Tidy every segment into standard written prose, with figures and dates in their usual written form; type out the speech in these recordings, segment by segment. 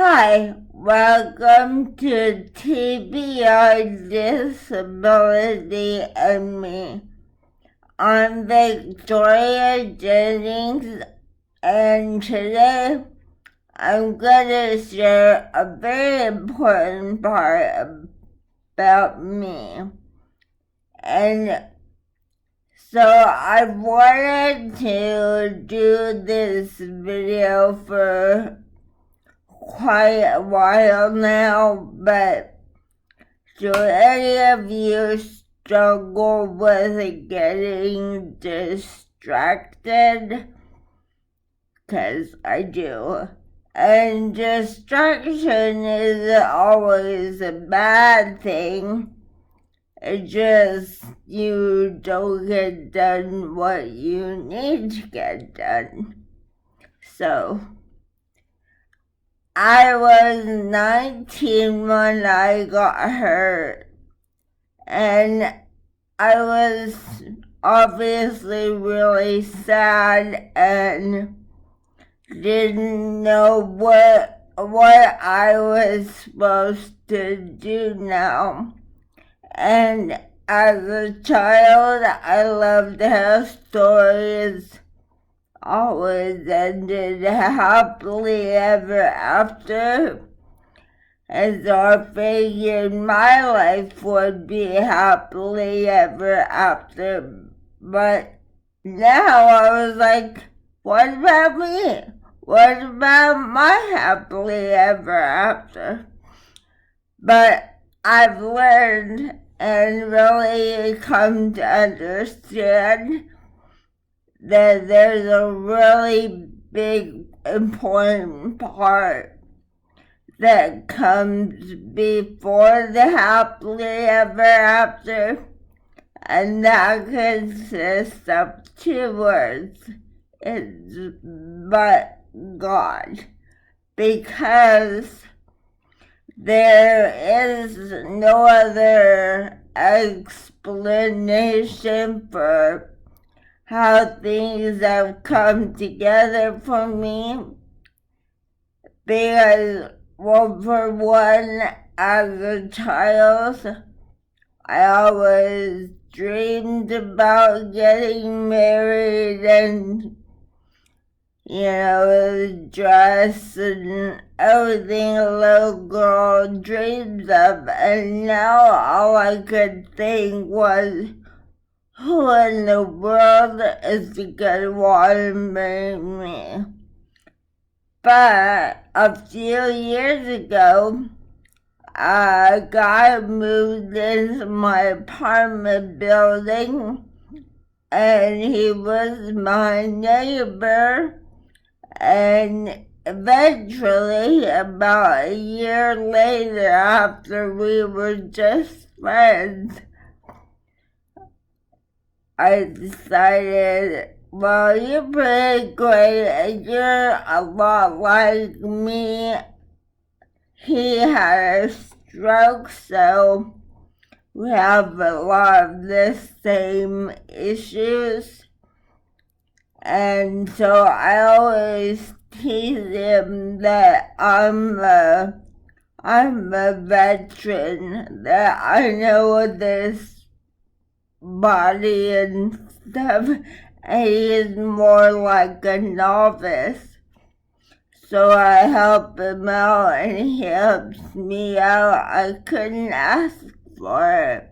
Hi, welcome to TBI Disability and Me. I'm Victoria Jennings, and today I'm going to share a very important part about me. And so I wanted to do this video for quite a while now, but do any of you struggle with getting distracted? Because I do. And distraction isn't always a bad thing. It's just you don't get done what you need to get done. So I was 19 when I got hurt, and I was obviously really sad and didn't know what I was supposed to do now. And as a child, I loved how stories always ended happily ever after, and so I figured my life would be happily ever after. But now I was like, what about me? What about my happily ever after? But I've learned and really come to understand that there's a really big, important part that comes before the happily ever after, and that consists of two words. It's but God. Because there is no other explanation for how things have come together for me, because, well, for one, as a child, I always dreamed about getting married and, the dress and everything a little girl dreams of, and now all I could think was, who in the world is gonna want to marry me? But a few years ago, a guy moved into my apartment building, and he was my neighbor, and eventually, about a year later, after we were just friends, I decided, well, you're pretty great and you're a lot like me. He had a stroke, so we have a lot of the same issues. And so I always tease him that I'm a veteran, that I know this body and stuff, and he is more like a novice. So I help him out and he helps me out. I couldn't ask for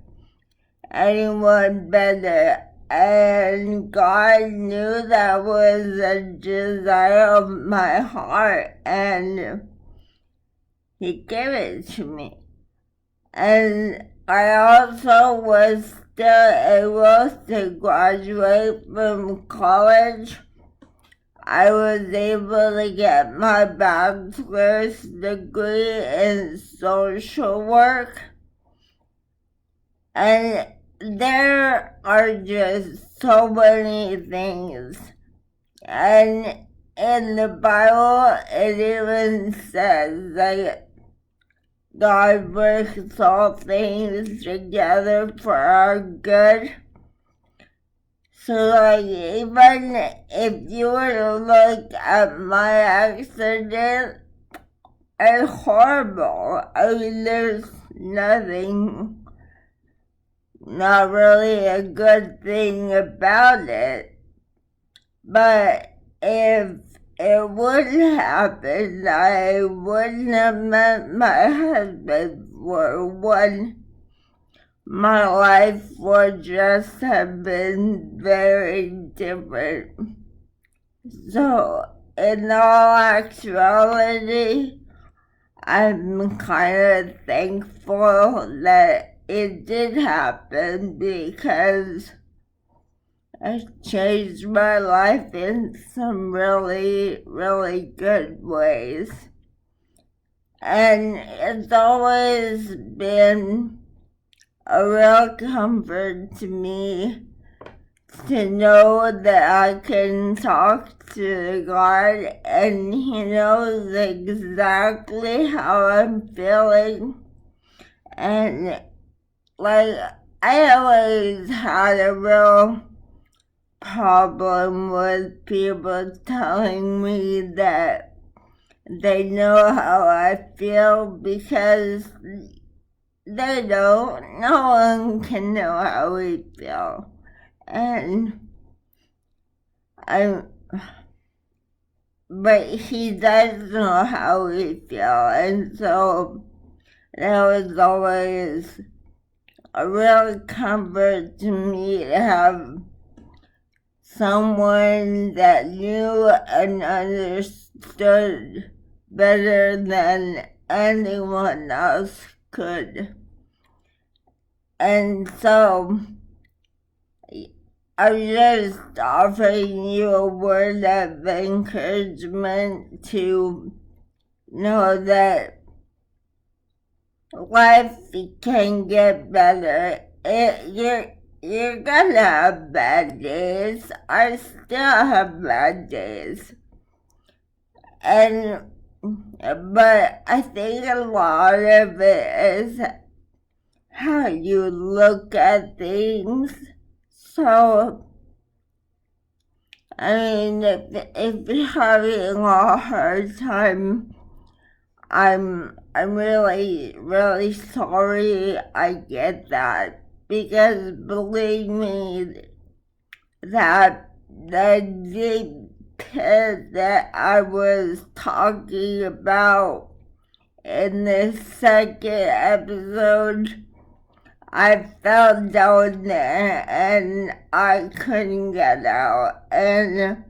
anyone better. And God knew that was a desire of my heart, and He gave it to me. And I also was still able to graduate from college. I was able to get my bachelor's degree in social work. And there are just so many things. And in the Bible, it even says that God works all things together for our good. So, even if you were to look at my accident, it's horrible. I mean, there's nothing, not really a good thing about it. But if it would happen, I wouldn't have met my husband for one. My life would just have been very different. So, in all actuality, I'm kind of thankful that it did happen because it changed my life in some really, really good ways. And it's always been a real comfort to me to know that I can talk to God and He knows exactly how I'm feeling. And like, I always had a real problem with people telling me that they know how I feel because they don't. No one can know how we feel. And but He does know how we feel, and so that was always a real comfort to me to have someone that knew and understood better than anyone else could. And so I'm just offering you a word of encouragement to know that life can get better. You're gonna have bad days. I still have bad days. But I think a lot of it is how you look at things. So, I mean, if you're having a hard time, I'm really, really sorry. I get that. Because believe me, that the deep pit that I was talking about in this second episode, I fell down there and I couldn't get out. And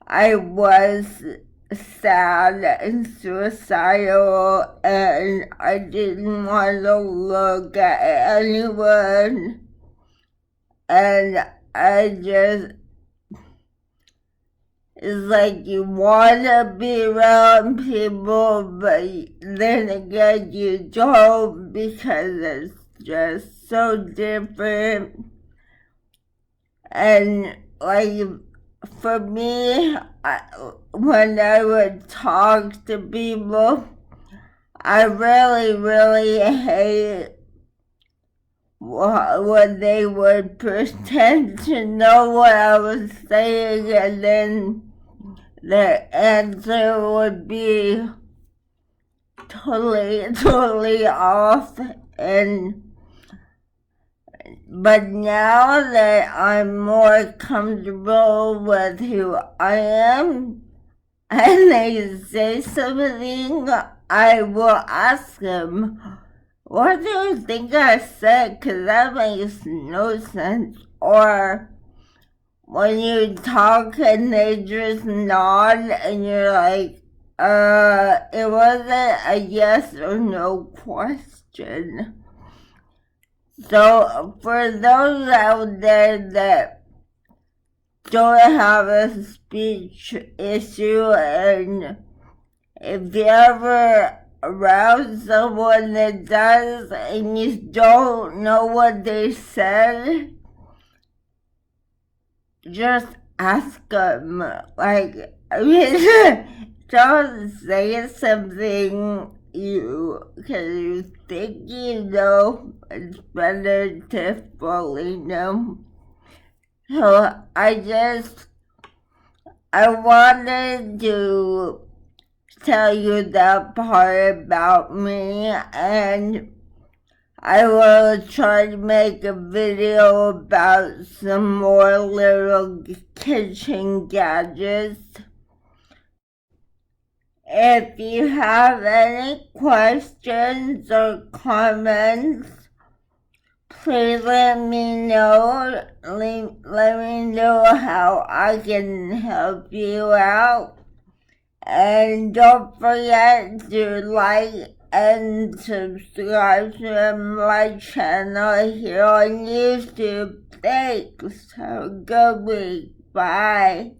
I was sad and suicidal, and I didn't want to look at anyone, and it's like you want to be around people, but then again you don't because it's just so different. And like, for me, when I would talk to people, I really, really hate when they would pretend to know what I was saying and then their answer would be totally off. But now that I'm more comfortable with who I am, and they say something, I will ask them, what do you think I said? Because that makes no sense. Or when you talk and they just nod and you're like, it wasn't a yes or no question. So for those out there that don't have a speech issue, and if you're ever around someone that does and you don't know what they said, just ask them. Like, I mean, don't say something because you think you know. It's better to fully know. So I wanted to tell you that part about me, and I will try to make a video about some more little kitchen gadgets. If you have any questions or comments, please let me know. Let me know how I can help you out. And don't forget to like and subscribe to my channel here on YouTube. Thanks. Have a good week. Bye.